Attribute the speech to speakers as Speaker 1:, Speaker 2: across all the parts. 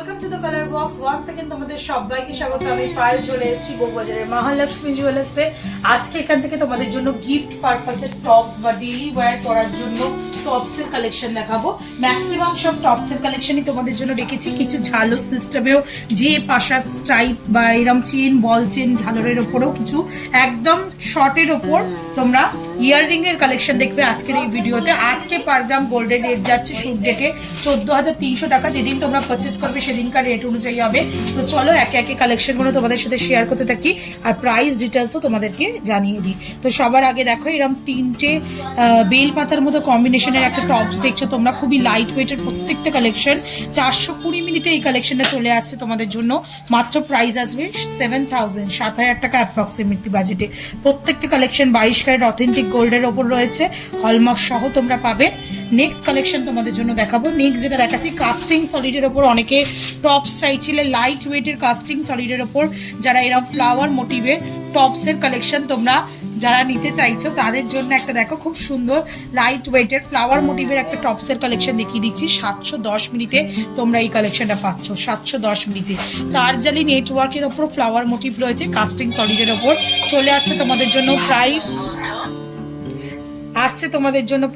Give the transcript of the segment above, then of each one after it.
Speaker 1: Welcome to the colour box one second তোমাদের সবাইকে স্বাগত। আমি পায়েল চলে এসেছি বউবাজারের মহালক্ষ্মী জুয়েলার্সে। আজকে এখান থেকে তোমাদের জন্য গিফট পারপাসের টপস বা ডেইলি ওয়্যার করার জন্য টপসের কালেকশন দেখাবো। ম্যাক্সিমাম সব টপসের কালেকশনই তোমাদের জন্য রেখেছি, কিছু ঝালো সিস্টেমেও যে পাশা স্ট্রাইপ বা এরম চেন বল চেন ঝালরের ওপরেও কিছু একদম শর্টের ওপর তোমরা ইয়াররিং এর কালেকশন দেখবে আজকের এই ভিডিওতে। আজকে পার গ্রাম গোল্ডের রেট যাচ্ছে শুট ডেটে 14,300 টাকা। যেদিন তোমরা পারচেস করবে সেদিনকার রেট অনুযায়ী হবে। তো চলো একে একে কালেকশনগুলো তোমাদের সাথে শেয়ার করতে থাকি আর প্রাইস ডিটেলসও তোমাদেরকে জানিয়ে দিই। তো সবার আগে দেখো এরকম তিনটে বেল পাতার মতো কম্বিনেশনের একটা টপস দেখছো তোমরা, খুবই লাইট ওয়েটের প্রত্যেকটা কালেকশন। 420 মিনিটে এই কালেকশনটা চলে আসছে তোমাদের জন্য। মাত্র প্রাইস আসবে 7,000, 7,000 টাকা অ্যাপ্রক্সিমেটলি বাজেটে। প্রত্যেকটা কালেকশন 22 ক্যারেট অথেন্টিক গোল্ডের ওপর রয়েছে, হলমার্ক সহ তোমরা পাবে। নেক্সট কালেকশন তোমাদের জন্য দেখাবো। নেক্সট যেটা দেখাচ্ছি কাস্টিং সলিডের ওপর, অনেকে টপস চাইছিলে লাইট ওয়েটের কাস্টিং সলিডের ওপর, যারা এরকম ফ্লাওয়ার মোটিভের টপসের কালেকশন তোমরা যারা নিতে চাইছো তাদের জন্য একটা দেখো খুব সুন্দর লাইট ওয়েটের ফ্লাওয়ার মোটিভের একটা টপসের কালেকশন দেখিয়ে দিচ্ছি। 710 মিনিটে তোমরা এই কালেকশনটা পাচ্ছ, 710 মিনিটে। তারজালি নেটওয়ার্কের ওপর ফ্লাওয়ার মোটিভ রয়েছে কাস্টিং সলিডের ওপর। চলে আসছে তোমাদের জন্য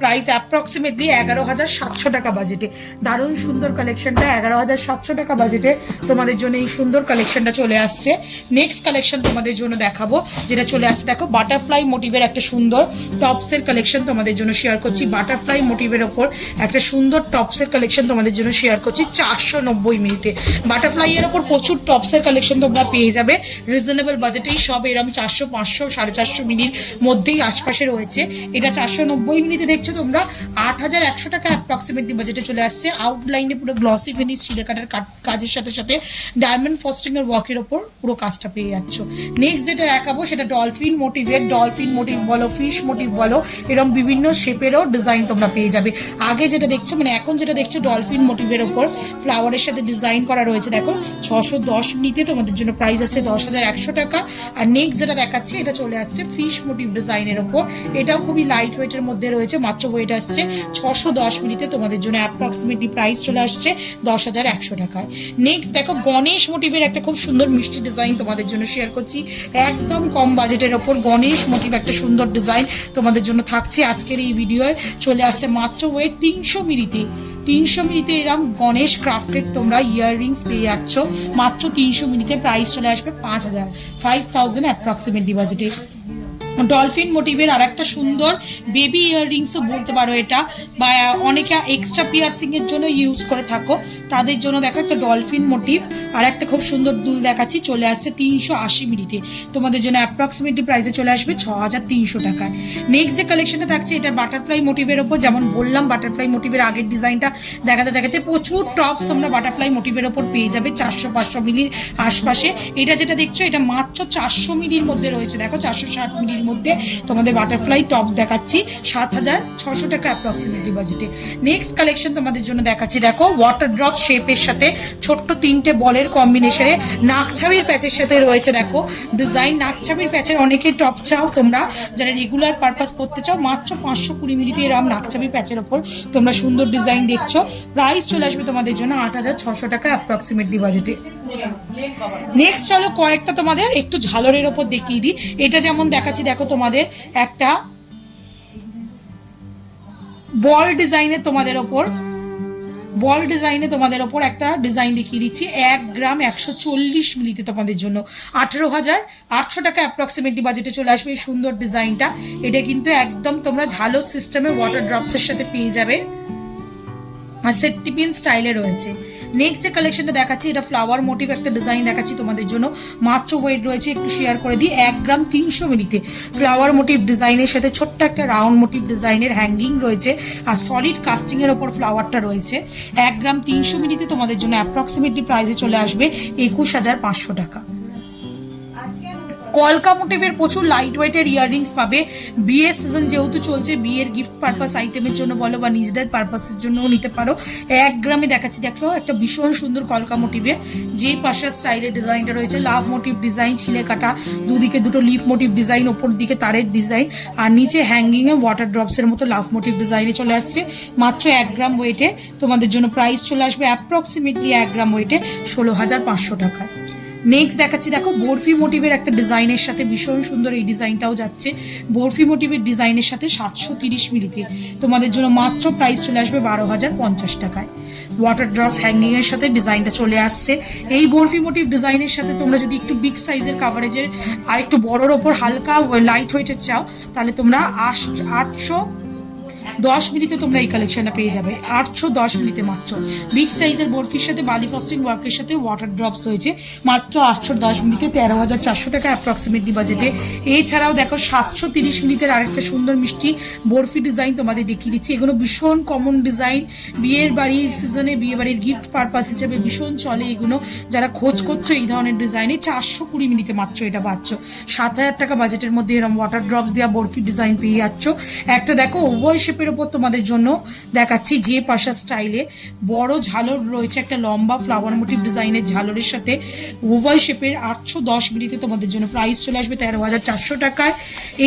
Speaker 1: প্রাইস অ্যাপ্রক্সিমেটলি 11,700 টাকা বাজেটে। দারুণ সুন্দর কালেকশনটা 11,700 টাকা বাজেটে তোমাদের জন্য এই সুন্দর কালেকশনটা চলে আসছে। নেক্সট কালেকশন তোমাদের জন্য দেখাবো যেটা চলে আসছে দেখো বাটারফ্লাই মোটিভের একটা সুন্দর টপসের কালেকশন তোমাদের জন্য শেয়ার করছি। বাটারফ্লাই মোটিভের ওপর একটা সুন্দর টপসের কালেকশন তোমাদের জন্য শেয়ার করছি 490 মিনিটে। বাটারফ্লাই এর ওপর প্রচুর টপসের কালেকশন তোমরা পেয়ে যাবে রিজনেবল বাজেটেই। সব এরকম 400, 500, 450 মিনির মধ্যেই আশপাশে রয়েছে। এটা 490 মিনিটে দেখছো তোমরা 8,100 টাকা অ্যাপ্রক্সিমেটলি বাজেটে চলে আসছে। আউটলাইনে পুরো গ্লসি ফিনিশ সিলে কাটার কাজের সাথে সাথে ডায়মন্ড ফস্টিং এর ওয়ার্কের ওপর পুরো কাজটা পেয়ে যাচ্ছ। নেক্সট যেটা দেখাবো সেটা ডলফিন মোটিভের, ডলফিন মোটিভ বলো, ফিশ মোটিভ বলো, এরকম বিভিন্ন শেপেরও ডিজাইন তোমরা পেয়ে যাবে। আগে যেটা দেখছো মানে এখন যেটা দেখছো ডলফিন মোটিভের ওপর ফ্লাওয়ারের সাথে ডিজাইন করা রয়েছে দেখো 610 মিনিটে তোমাদের জন্য প্রাইস আছে 10,100 টাকা। আর নেক্সট যেটা দেখাচ্ছি এটা চলে আসছে ফিশ মোটিভ ডিজাইনের ওপর, এটাও খুবই লাইট ওয়েটের মধ্যে রয়েছে। মাত্র ওয়েট আসছে 610 মিনিটে তোমাদের জন্য অ্যাপ্রক্সিমেটলি প্রাইস চলে আসছে 10,100 টাকায়। নেক্সট দেখো গণেশ মোটিভের একটা খুব সুন্দর মিষ্টি ডিজাইন তোমাদের জন্য শেয়ার করছি। একদম কম বাজেটের ওপর গণেশ মোটিভ একটা সুন্দর ডিজাইন তোমাদের জন্য থাকছে আজকের এই ভিডিওয়ে। চলে আসছে মাত্র ওয়েট 300 মিনিটে। 300 মিনিটে এরকম গণেশ ক্রাফটেড তোমরা ইয়াররিংস পেয়ে যাচ্ছ মাত্র 300 মিনিটে। প্রাইস চলে আসবে 5,000 অ্যাপ্রক্সিমেটলি বাজেটে। ডলফিন মোটিভের আর একটা সুন্দর বেবি ইয়াররিংসও বলতে পারো এটা, বা অনেকে এক্সট্রা পিয়ার্সিং এর জন্য ইউজ করে থাকো তাদের জন্য দেখো একটা ডলফিন মোটিভ আর একটা খুব সুন্দর দুল দেখাচ্ছি। চলে আসছে 380 মিনিটে তোমাদের জন্য অ্যাপ্রক্সিমেটলি প্রাইসে চলে আসবে 6,300 টাকায়। নেক্সট যে কালেকশনটা থাকছে এটা বাটারফ্লাই মোটিভের ওপর। যেমন বললাম বাটারফ্লাই মোটিভের আগের ডিজাইনটা দেখাতে দেখাতে প্রচুর টপস তোমরা বাটারফ্লাই মোটিভের ওপর পেয়ে যাবে 400-500 মিলির আশপাশে। এটা যেটা দেখছো এটা মাত্র 400 মিলির মধ্যে রয়েছে দেখো, 460 মিলির মধ্যে তোমাদের বাটারফ্লাই টপস দেখাচ্ছি 7,600 টাকা অ্যাপ্রক্সিমেটলি বাজেটে। নেক্সট কালেকশন তোমাদের জন্য দেখাচ্ছি দেখো ওয়াটার ড্রপ শেপের সাথে ছোট্ট 3টে বলের কম্বিনেশনে নাকছাবির প্যাচের সাথে রয়েছে দেখো ডিজাইন। নাকছাবির প্যাচের অনেকে টপ চাও তোমরা যারা রেগুলার পারপাস করতে চাও, মাত্র 520 মিনিটে এরকম নাকছাবি প্যাচের ওপর তোমরা সুন্দর ডিজাইন দেখছো। প্রাইস চলে আসবে তোমাদের জন্য 8,600 টাকা অ্যাপ্রক্সিমেটলি বাজেটে। নেক্সট চলো কয়েকটা তোমাদের একটু ঝালরের ওপর দেখিয়ে দিই। এটা যেমন দেখাচ্ছি দেখো তোমাদের একটা বল ডিজাইনে তোমাদের ওপর একটা ডিজাইন দেখিয়ে দিচ্ছি 1 গ্রাম 140 মিলিতে তোমাদের জন্য 18,800 টাকা অ্যাপ্রক্সিমেটলি বাজেটে চলে আসবে এই সুন্দর ডিজাইনটা। এটা কিন্তু একদম তোমরা ঝালো সিস্টেমে ওয়াটার ড্রপসের সাথে পেয়ে যাবে আর সেট পিন স্টাইলে রয়েছে। নেক্সট যে কালেকশনটা দেখাচ্ছি এটা ফ্লাওয়ার মোটিভ একটা ডিজাইন দেখাচ্ছি তোমাদের জন্য। মাত্র ওয়েট রয়েছে একটু শেয়ার করে দিই 1 গ্রাম 300 মিলিতে। ফ্লাওয়ার মোটিভ ডিজাইনের সাথে ছোট্ট একটা রাউন্ড মোটিভ ডিজাইনের হ্যাঙ্গিং রয়েছে আর সলিড কাস্টিং এর ওপর ফ্লাওয়ারটা রয়েছে। 1 গ্রাম 300 মিলিতে তোমাদের জন্য অ্যাপ্রক্সিমেটলি প্রাইসে চলে আসবে 21,500 টাকা। কলকা মোটিভের প্রচুর লাইট ওয়েটের ইয়াররিংস পাবে। বিয়ের সিজন যেহেতু চলছে, বিয়ের গিফট পারপাস আইটেমের জন্য বলো বা নিজেদের পারপাসের জন্যও নিতে পারো। 1 গ্রামে দেখাচ্ছি, দেখো একটা ভীষণ সুন্দর কলকা মোটিভের যে পাশার স্টাইলের ডিজাইনটা রয়েছে, লাভ মোটিভ ডিজাইন, ছিলে কাটা, দুদিকে দুটো লিফ মোটিভ ডিজাইন, ওপর দিকে তারের ডিজাইন, আর নিচে হ্যাঙ্গিংয়ে ওয়াটার ড্রপসের মতো লাভ মোটিভ ডিজাইনে চলে আসছে। মাত্র 1 গ্রাম ওয়েটে তোমাদের জন্য প্রাইস চলে আসবে অ্যাপ্রক্সিমেটলি 1 গ্রাম ওয়েটে 16,500 টাকায়। নেক্সট দেখাচ্ছি, দেখো বরফি মোটিভের একটা ডিজাইনের সাথে ভীষণ সুন্দর এই ডিজাইনটাও যাচ্ছে। বরফি মোটিভের ডিজাইনের সাথে 730 মিলিতে তোমাদের জন্য মাত্র প্রাইস চলে আসবে 12,050 টাকায়। ওয়াটার ড্রপস হ্যাঙ্গিং এর সাথে ডিজাইনটা চলে আসছে। এই বরফি মোটিভ ডিজাইনের সাথে তোমরা যদি একটু বিগ সাইজের কাভারেজের আর একটু বড়োর ওপর হালকা লাইট ওয়েটের চাও, তাহলে তোমরা 810 মিলিতে তোমরা এই কালেকশনটা পেয়ে যাবে। 810 মিলিতে মাত্র বিগ সাইজের বরফির সাথে বালি ফস্টিং ওয়ার্কের সাথে ওয়াটার ড্রপস হয়েছে মাত্র 810 মিলিতে 13,400 টাকা অ্যাপ্রক্সিমেটলি বাজেটে। এছাড়াও দেখো 730 মিলিতে আরেকটা সুন্দর মিষ্টি বরফি ডিজাইন তোমাদের দেখিয়ে দিচ্ছি। এগুলো ভীষণ কমন ডিজাইন, বিয়ের বাড়ির সিজনে বিয়ে বাড়ির গিফট পারপাস হিসেবে ভীষণ চলে এগুলো। যারা খোঁজ করছো এই ধরনের ডিজাইনে 420 মিলিতে মাত্র এটা পাচ্ছ। 7,000 টাকা বাজেটের মধ্যে এরকম ওয়াটার ড্রপস দেওয়া বরফি ডিজাইন পেয়ে যাচ্ছ। একটা দেখো ওভাল শেপের ওপর তোমাদের জন্য দেখাচ্ছি যে পাশা স্টাইলে বড় ঝালর রয়েছে, একটা লম্বা ফ্লাওয়ার মোটিভ ডিজাইনের ঝালরের সাথে ওভাল শেপের 810 মিলিতে তোমাদের জন্য প্রাইস চলে আসবে 13,400 টাকায়।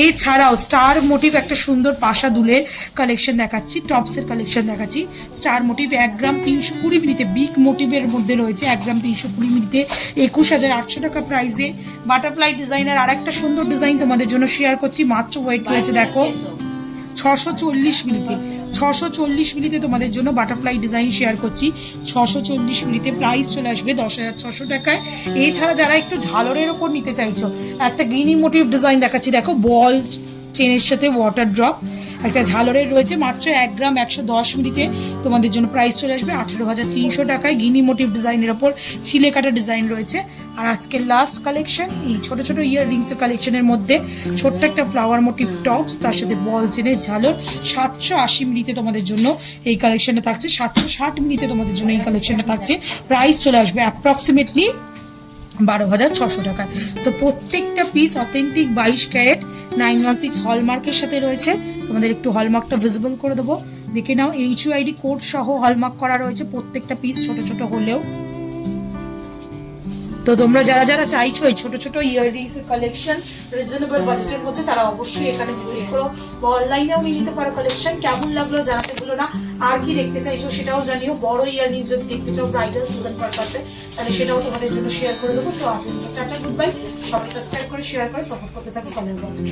Speaker 1: এছাড়াও স্টার মোটিভ একটা সুন্দর পাশা দুলের কালেকশন দেখাচ্ছি, টপসের কালেকশন দেখাচ্ছি। স্টার মোটিভ 1 গ্রাম 320 মিলিতে বিগ মোটিভের মধ্যে রয়েছে 1 গ্রাম 320 মিলিতে 21,800 টাকা প্রাইসে। বাটারফ্লাই ডিজাইনের আর একটা সুন্দর ডিজাইন তোমাদের জন্য শেয়ার করছি, মাত্র ওয়েট রয়েছে দেখো 640 মিলিতে। 640 মিলিতে তোমাদের জন্য বাটারফ্লাই ডিজাইন শেয়ার করছি, 640 মিলিতে প্রাইস চলে আসবে 10,600 টাকায়। এছাড়া যারা একটু ঝালরের ওপর নিতে চাইছো, একটা গ্রিনি মোটিভ ডিজাইন দেখাচ্ছি, দেখো বল চেনের সাথে ওয়াটার ড্রপ একটা ঝালরের রয়েছে মাত্র 1 গ্রাম 110 মিলিতে তোমাদের জন্য প্রাইস চলে আসবে 18,300 টাকায়। গিনি মোটিভ ডিজাইনের ওপর ছিলে কাটা ডিজাইন রয়েছে। আর আজকের লাস্ট কালেকশন এই ছোট ছোট ইয়ার রিংসের কালেকশনের মধ্যে ছোট্ট একটা ফ্লাওয়ার মোটিভ টপস, তার সাথে বল চেনের ঝালর 780 মিলিতে তোমাদের জন্য এই কালেকশনটা থাকছে। 760 মিলিতে তোমাদের জন্য এই কালেকশনটা থাকছে, প্রাইস চলে আসবে অ্যাপ্রক্সিমেটলি 12,600 টাকায়। তো প্রত্যেকটা পিস অথেন্টিক 22 ক্যারেট 916 হলমার্কের সাথে রয়েছে। তোমাদের একটু হলমার্কটা ভিজিবল করে দেবো, দেখে নাও। HUID কোড সহ হলমার্ক করা রয়েছে প্রত্যেকটা পিস, ছোট ছোট হলেও। তো তোমরা যারা যারা চাইছো এই ছোট ছোট ইয়াররিংস এর কালেকশন রিজনেবল বাজেটের মধ্যে, তারা অবশ্যই এখানে ভিজিট করো বা অনলাইনেও নিয়ে নিতে পারো কালেকশন। কেমন লাগলো জানাতে ভুলো না, আর কি দেখতে চাইছো সেটাও জানিও। বড় ইয়াররিংস যদি দেখতে চাও ব্রাইডাল সিজন পারপাসে, তাহলে সেটাও তোমাদের জন্য শেয়ার করে দেবো। তো আজকে টাটা, গুড বাই। সবাই সাবস্ক্রাইব করে শেয়ার করে সাপোর্ট করতে থাকো কমেন্ট বক্সে।